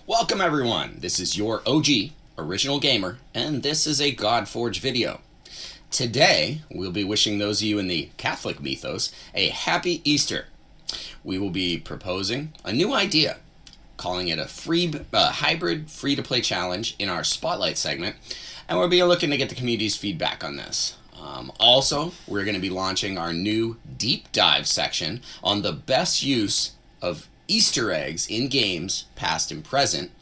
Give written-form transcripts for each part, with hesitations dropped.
Welcome everyone, this is your OG, Original Gamer, and this is a Godforge video. Today, we'll be wishing those of you in the Catholic Mythos a happy Easter. We will be proposing a new idea, calling it a hybrid free-to-play challenge in our Spotlight segment, and we'll be looking to get the community's feedback on this. Also, we're going to be launching our new deep dive section on the best use of Easter eggs in games, past and present.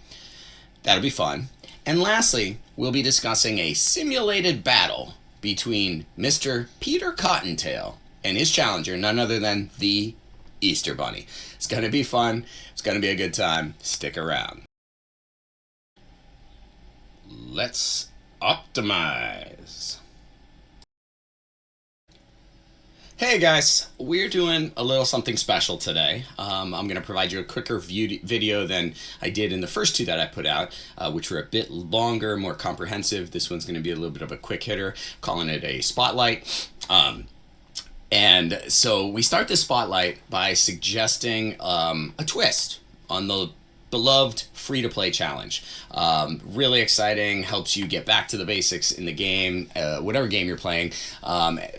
That'll be fun. And lastly, we'll be discussing a simulated battle between Mr. Peter Cottontail and his challenger, none other than the Easter Bunny. It's going to be fun. It's going to be a good time. Stick around. Let's optimize. Hey guys, we're doing a little something special today. I'm going to provide you a quicker video than I did in the first two that I put out, which were a bit longer, more comprehensive. This one's going to be a little bit of a quick hitter, calling it a spotlight. And so we start this spotlight by suggesting a twist on the beloved free-to-play challenge. Really exciting, helps you get back to the basics in the game, whatever game you're playing.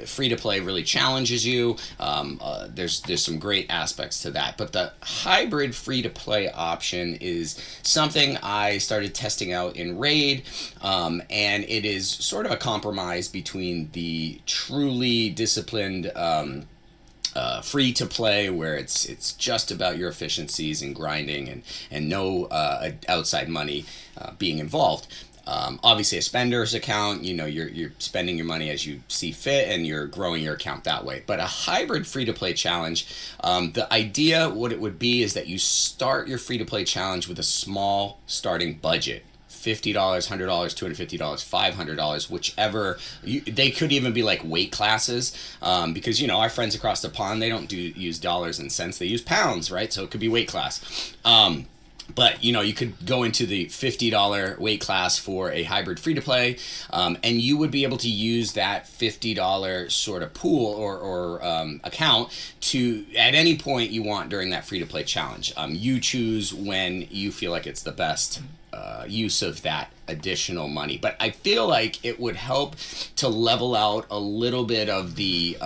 Free-to-play really challenges you. There's some great aspects to that. But the hybrid free-to-play option is something I started testing out in Raid, and it is sort of a compromise between the truly disciplined free to play, where it's just about your efficiencies and grinding and no outside money being involved. Obviously a spender's account, you're spending your money as you see fit and you're growing your account that way. But a hybrid free to play challenge, the idea, what it would be, is that you start your free to play challenge with a small starting budget. $50, $100, $250, $500, whichever. They could even be like weight classes, because our friends across the pond, they don't use dollars and cents, they use pounds, right? So it could be weight class. But you could go into the $50 weight class for a hybrid free-to-play, and you would be able to use that $50 sort of pool or account to, at any point you want during that free-to-play challenge. You choose when you feel like it's the best use of that additional money. But I feel like it would help to level out a little bit of the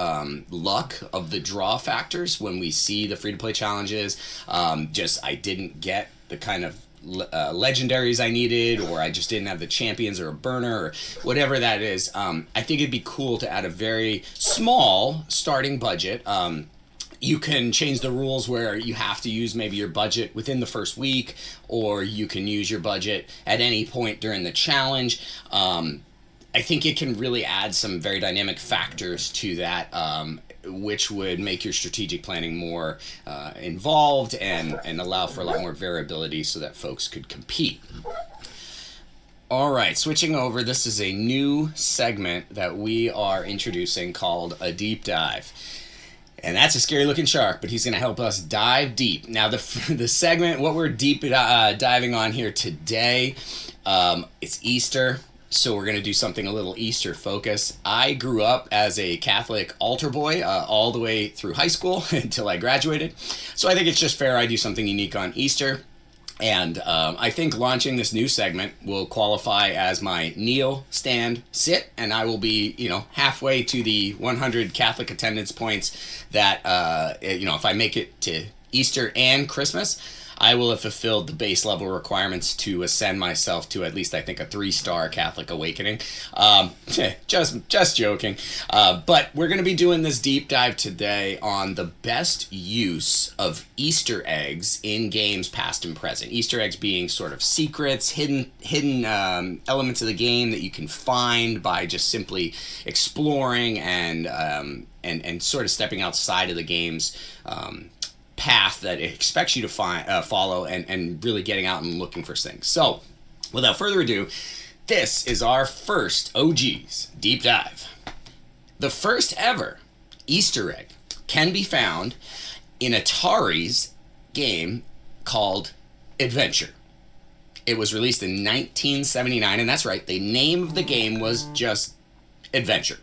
luck of the draw factors when we see the free-to-play challenges. I didn't get the kind of legendaries I needed, or I just didn't have the champions or a burner or whatever that is. I think it'd be cool to add a very small starting budget. You can change the rules where you have to use maybe your budget within the first week, or you can use your budget at any point during the challenge. I think it can really add some very dynamic factors to that, which would make your strategic planning more involved and allow for a lot more variability so that folks could compete. All right, switching over, this is a new segment that we are introducing called a deep dive. And that's a scary looking shark, but he's going to help us dive deep. Now, the segment, what we're deep diving on here today, it's Easter, so we're going to do something a little Easter focused. I grew up as a Catholic altar boy all the way through high school until I graduated. So I think it's just fair I do something unique on Easter. And I think launching this new segment will qualify as my kneel, stand, sit, and I will be, halfway to the 100 Catholic attendance points that, if I make it to Easter and Christmas, I will have fulfilled the base level requirements to ascend myself to at least, I think, a 3-star Catholic awakening. Just joking. But we're going to be doing this deep dive today on the best use of Easter eggs in games past and present. Easter eggs being sort of secrets, hidden elements of the game that you can find by just simply exploring and sort of stepping outside of the game's path that it expects you to follow and really getting out and looking for things. So, without further ado, this is our first OG's deep dive. The first ever Easter egg can be found in Atari's game called Adventure. It was released in 1979, and that's right, the name of the game was just Adventure.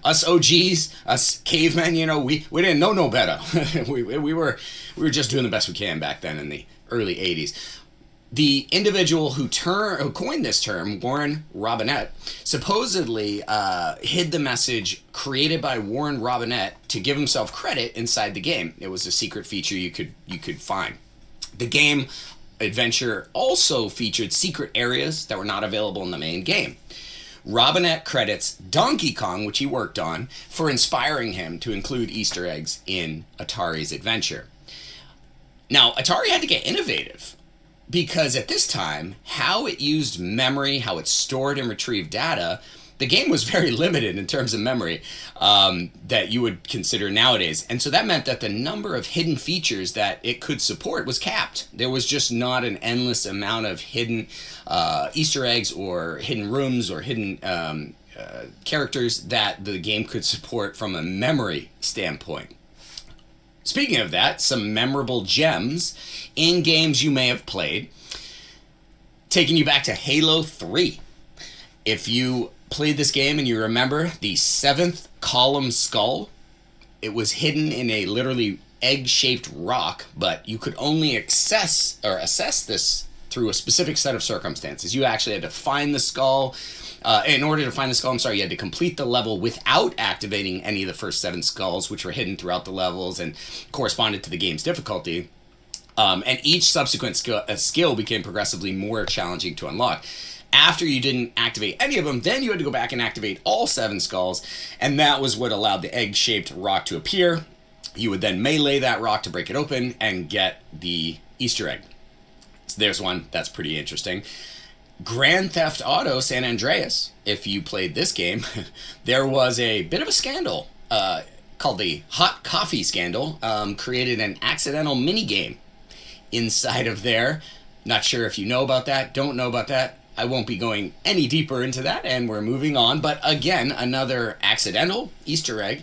us OGs, us cavemen, we didn't know no better. we were just doing the best we can back then in the early 80s. The individual who coined this term, Warren Robinett, supposedly hid the message created by Warren Robinett to give himself credit inside the game. It was a secret feature you could find. The game adventure also featured secret areas that were not available in the main game. Robinett credits Donkey Kong, which he worked on, for inspiring him to include Easter eggs in Atari's adventure. Now, Atari had to get innovative, because at this time, how it used memory, how it stored and retrieved data, the game was very limited in terms of memory that you would consider nowadays. And so that meant that the number of hidden features that it could support was capped. There was just not an endless amount of hidden Easter eggs or hidden rooms or hidden characters that the game could support from a memory standpoint. Speaking of that, some memorable gems in games you may have played. Taking you back to Halo 3. If you played this game and you remember the 7th column skull, it was hidden in a literally egg-shaped rock, but you could only assess this through a specific set of circumstances. You actually had to find the skull. In order to find the skull, you had to complete the level without activating any of the first 7 skulls, which were hidden throughout the levels and corresponded to the game's difficulty. And each subsequent skill became progressively more challenging to unlock. After you didn't activate any of them, then you had to go back and activate all 7 skulls, and that was what allowed the egg-shaped rock to appear. You would then melee that rock to break it open and get the Easter egg. So there's one that's pretty interesting. Grand Theft Auto San Andreas. If you played this game, there was a bit of a scandal called the Hot Coffee Scandal, created an accidental minigame inside of there. Not sure if you know about that, don't know about that. I won't be going any deeper into that, and we're moving on. But again, another accidental Easter egg.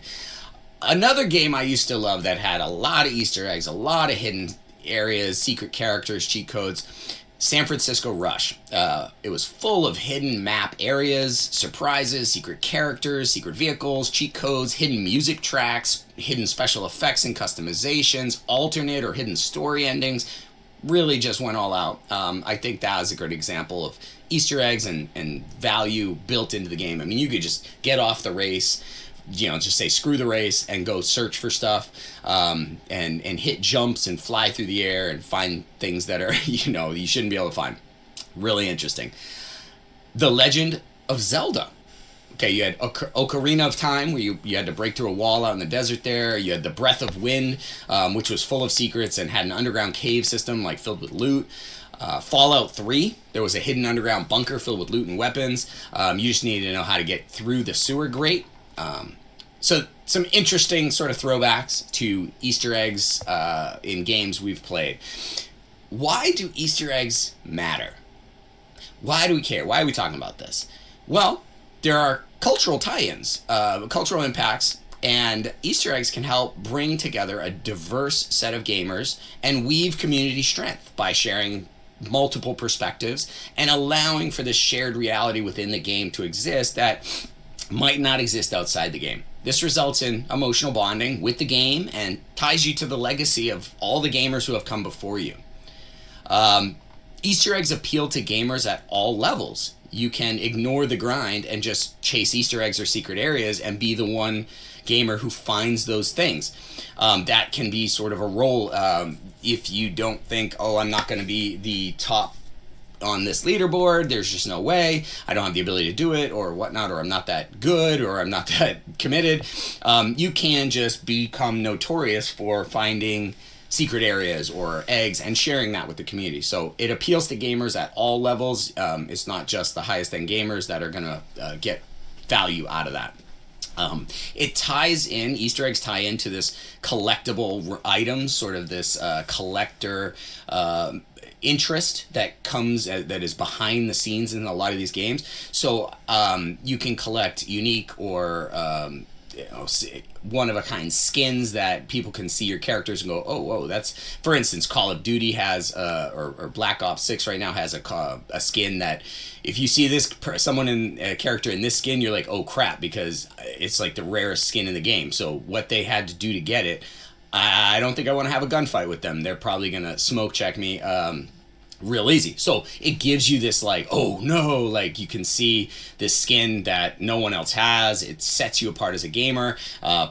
Another game I used to love that had a lot of Easter eggs, a lot of hidden areas, secret characters, cheat codes. San Francisco Rush. It was full of hidden map areas, surprises, secret characters, secret vehicles, cheat codes, hidden music tracks, hidden special effects and customizations, alternate or hidden story endings. Really just went all out. I think that is a great example of Easter eggs and value built into the game. I mean, you could just get off the race, just say screw the race and go search for stuff, and hit jumps and fly through the air and find things that are, you shouldn't be able to find. Really interesting. The Legend of Zelda. Okay, you had Ocarina of Time, where you had to break through a wall out in the desert there. You had the Breath of Wind, which was full of secrets and had an underground cave system filled with loot. Fallout 3, there was a hidden underground bunker filled with loot and weapons. You just needed to know how to get through the sewer grate. So some interesting sort of throwbacks to Easter eggs in games we've played. Why do Easter eggs matter? Why do we care? Why are we talking about this? Well, there are cultural tie-ins, cultural impacts, and Easter eggs can help bring together a diverse set of gamers and weave community strength by sharing multiple perspectives and allowing for this shared reality within the game to exist that might not exist outside the game. This results in emotional bonding with the game and ties you to the legacy of all the gamers who have come before you. Easter eggs appeal to gamers at all levels. You can ignore the grind and just chase Easter eggs or secret areas and be the one gamer who finds those things. That can be sort of a role if you don't think, I'm not going to be the top on this leaderboard, there's just no way, I don't have the ability to do it or whatnot, or I'm not that good or I'm not that committed. You can just become notorious for finding secret areas or eggs and sharing that with the community. So it appeals to gamers at all levels. It's not just the highest end gamers that are going to get value out of that. It ties in, Easter eggs tie into this collectible items, sort of this collector interest that comes that is behind the scenes in a lot of these games. So you can collect unique or one-of-a-kind skins that people can see your characters and go, oh, whoa, that's... For instance, Call of Duty has, or Black Ops 6 right now has a skin that if you see someone in a character in this skin, you're like, oh, crap, because it's like the rarest skin in the game. So what they had to do to get it, I don't think I want to have a gunfight with them. They're probably going to smoke check me real easy. So it gives you this like, oh no, like you can see this skin that no one else has. It sets you apart as a gamer.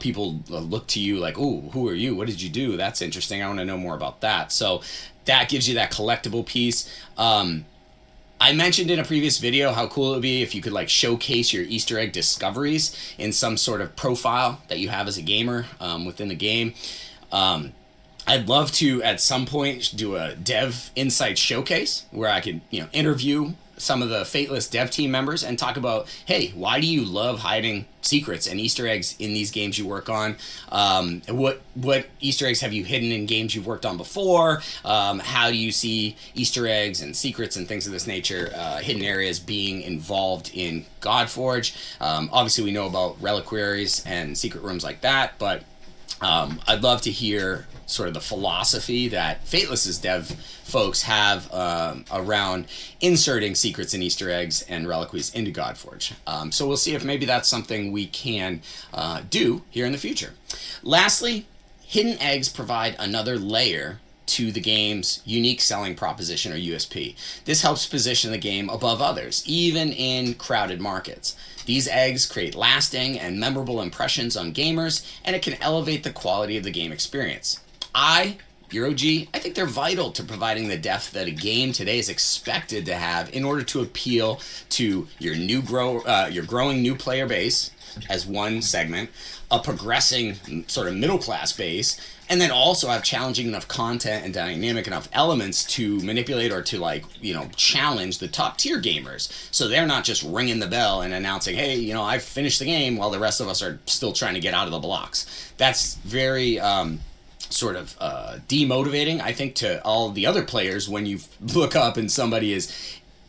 People look to you like, oh, who are you? What did you do? That's interesting. I want to know more about that. So that gives you that collectible piece. I mentioned in a previous video how cool it would be if you could like showcase your Easter egg discoveries in some sort of profile that you have as a gamer within the game. I'd love to, at some point, do a dev insight showcase where I could, interview some of the Fateless dev team members and talk about, hey, why do you love hiding secrets and Easter eggs in these games you work on? What Easter eggs have you hidden in games you've worked on before? How do you see Easter eggs and secrets and things of this nature, hidden areas being involved in Godforge? Obviously, we know about reliquaries and secret rooms like that, but I'd love to hear sort of the philosophy that Fateless's dev folks have around inserting secrets and Easter eggs and reliquaries into Godforge. So we'll see if maybe that's something we can do here in the future. Lastly, hidden eggs provide another layer to the game's unique selling proposition, or USP. This helps position the game above others, even in crowded markets. These eggs create lasting and memorable impressions on gamers, and it can elevate the quality of the game experience. EuroG, I think they're vital to providing the depth that a game today is expected to have in order to appeal to your your growing new player base as one segment, a progressing sort of middle class base, and then also have challenging enough content and dynamic enough elements to manipulate or to challenge the top tier gamers. So they're not just ringing the bell and announcing, hey, I've finished the game while the rest of us are still trying to get out of the blocks. That's very demotivating, I think, to all the other players when you look up and somebody is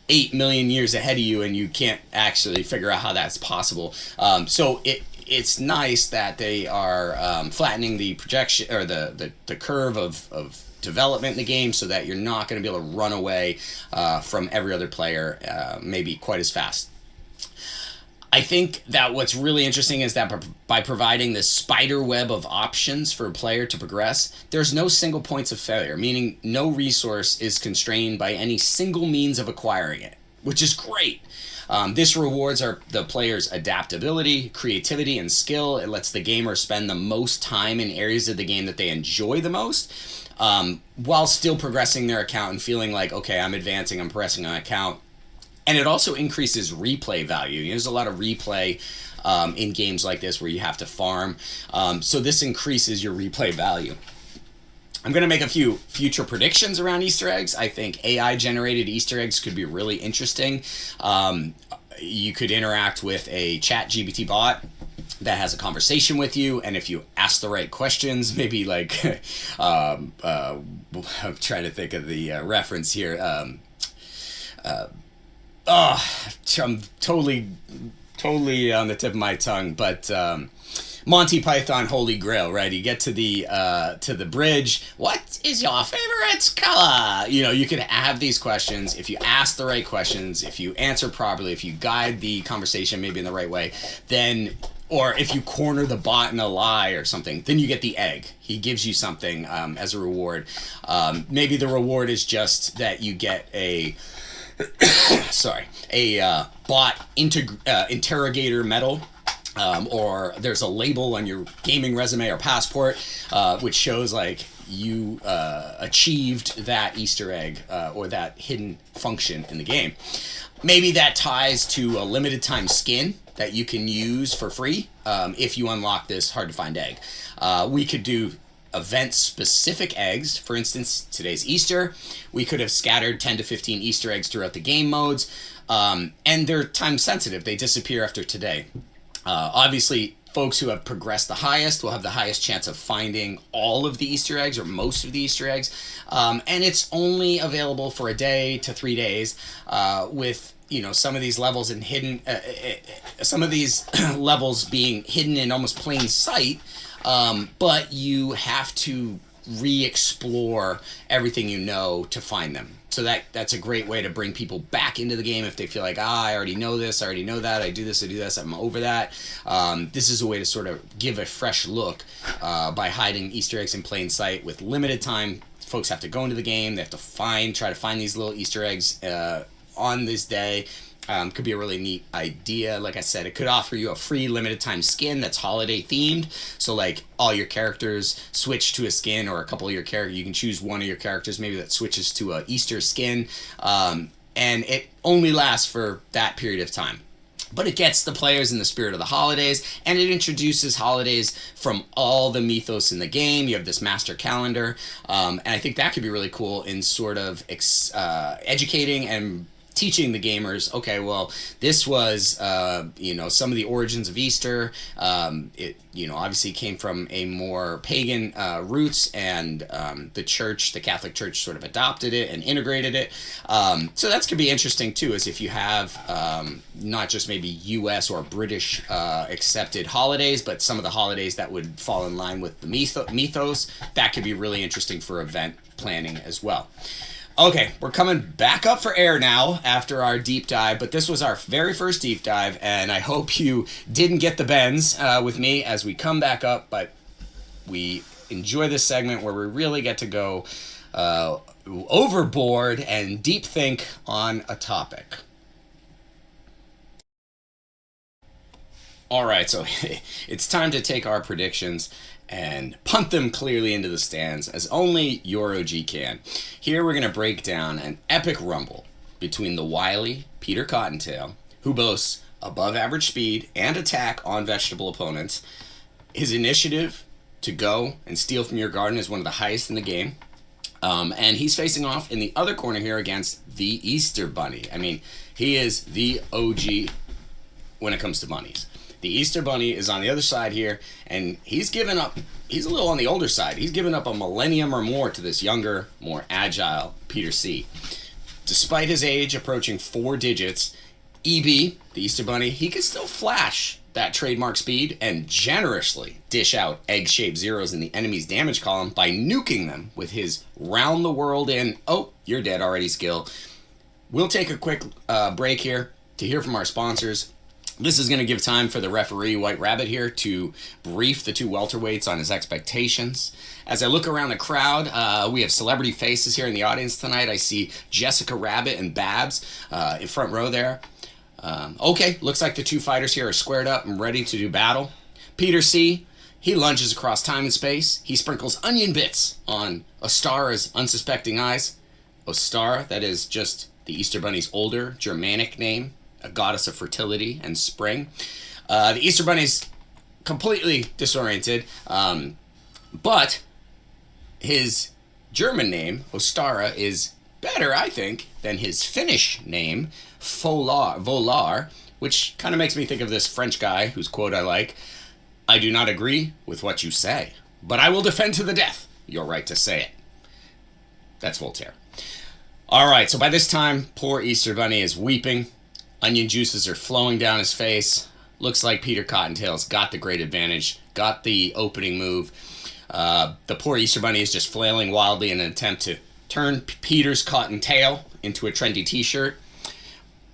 8 million years ahead of you and you can't actually figure out how that's possible. So it's nice that they are flattening the projection or the curve of development in the game so that you're not going to be able to run away from every other player maybe quite as fast. I think that what's really interesting is that by providing this spider web of options for a player to progress, there's no single points of failure, meaning no resource is constrained by any single means of acquiring it, which is great. This rewards the player's adaptability, creativity, and skill. It lets the gamer spend the most time in areas of the game that they enjoy the most, while still progressing their account and feeling like, okay, I'm advancing, I'm progressing on account. And it also increases replay value. There's a lot of replay in games like this where you have to farm. So this increases your replay value. I'm going to make a few future predictions around Easter eggs. I think AI-generated Easter eggs could be really interesting. You could interact with a ChatGPT bot that has a conversation with you, and if you ask the right questions, maybe like, I'm trying to think of the reference here. I'm totally on the tip of my tongue, but Monty Python Holy Grail, right? You get to the bridge. What is your favorite color? You can have these questions. If you ask the right questions, if you answer properly, if you guide the conversation maybe in the right way, then, or if you corner the bot in a lie or something, then you get the egg. He gives you something as a reward. Maybe the reward is just that you get a bot interrogator medal, or there's a label on your gaming resume or passport which shows like you achieved that Easter egg or that hidden function in the game. Maybe that ties to a limited time skin that you can use for free if you unlock this hard to find egg. We could do event-specific eggs. For instance, today's Easter. We could have scattered 10 to 15 Easter eggs throughout the game modes, and they're time-sensitive. They disappear after today. Obviously, folks who have progressed the highest will have the highest chance of finding all of the Easter eggs or most of the Easter eggs. And it's only available for a day to 3 days, with some of these levels and hidden, some of these levels being hidden in almost plain sight. But you have to re-explore everything to find them. So that's a great way to bring people back into the game if they feel like, I already know this, I already know that, I do this, I'm over that. This is a way to sort of give a fresh look by hiding Easter eggs in plain sight with limited time. Folks have to go into the game, they have to try to find these little Easter eggs on this day. Could be a really neat idea. Like I said, it could offer you a free limited time skin that's holiday themed. So like all your characters switch to a skin, or a couple of your characters, you can choose one of your characters maybe that switches to a Easter skin. And it only lasts for that period of time. But it gets the players in the spirit of the holidays, and it introduces holidays from all the mythos in the game. You have this master calendar, and I think that could be really cool in sort of educating and teaching the gamers, okay, well, this was, some of the origins of Easter. It, obviously came from a more pagan roots, and the Catholic Church sort of adopted it and integrated it. So that's going to be interesting, too, is if you have not just maybe U.S. or British accepted holidays, but some of the holidays that would fall in line with the mythos, that could be really interesting for event planning as well. Okay, we're coming back up for air now after our deep dive, but this was our very first deep dive, and I hope you didn't get the bends with me as we come back up, but we enjoy this segment where we really get to go overboard and deep think on a topic. All right, so it's time to take our predictions and punt them clearly into the stands as only your OG can. Here we're going to break down an epic rumble between the wily Peter Cottontail, who boasts above average speed and attack on vegetable opponents. His initiative to go and steal from your garden is one of the highest in the game. And he's facing off in the other corner here against the Easter Bunny. I mean, he is the OG when it comes to bunnies. The Easter Bunny is on the other side here, and he's given up. He's a little on the older side. He's given up a millennium or more to this younger, more agile Peter C. Despite his age approaching 4 digits, EB, the Easter Bunny, he can still flash that trademark speed and generously dish out egg-shaped zeros in the enemy's damage column by nuking them with his round the world in, oh, you're dead already skill. We'll take a quick break here to hear from our sponsors. This is going to give time for the referee, White Rabbit, here to brief the two welterweights on his expectations. As I look around the crowd, we have celebrity faces here in the audience tonight. I see Jessica Rabbit and Babs in front row there. Okay, looks like the two fighters here are squared up and ready to do battle. Peter C., he lunges across time and space. He sprinkles onion bits on Ostara's unsuspecting eyes. Ostara, that is just the Easter Bunny's older Germanic name, a goddess of fertility and spring. The Easter Bunny's completely disoriented, but his German name, Ostara, is better, I think, than his Finnish name, Volar, which kind of makes me think of this French guy whose quote I like, "I do not agree with what you say, but I will defend to the death your right to say it." That's Voltaire. All right, so by this time, poor Easter Bunny is weeping. Onion juices are flowing down his face. Looks like Peter Cottontail's got the great advantage, got the opening move. The poor Easter Bunny is just flailing wildly in an attempt to turn Peter's Cottontail into a trendy t-shirt.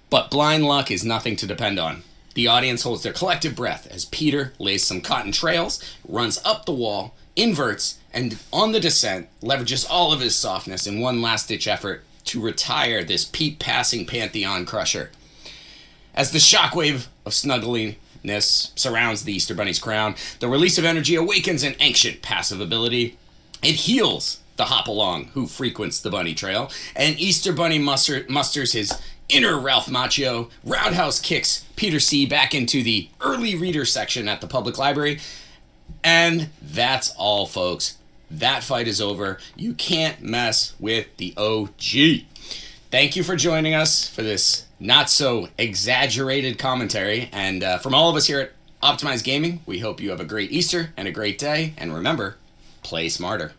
But blind luck is nothing to depend on. The audience holds their collective breath as Peter lays some cotton trails, runs up the wall, inverts, and on the descent, leverages all of his softness in one last-ditch effort to retire this peep-passing Pantheon crusher. As the shockwave of snuggliness surrounds the Easter Bunny's crown, the release of energy awakens an ancient passive ability. It heals the hop-along who frequents the bunny trail, and Easter Bunny musters his inner Ralph Macchio, roundhouse kicks Peter C. back into the early reader section at the public library. And that's all, folks. That fight is over. You can't mess with the OG. Thank you for joining us for this not so exaggerated commentary. And from all of us here at Optimized Gaming, we hope you have a great Easter and a great day, and remember, play smarter.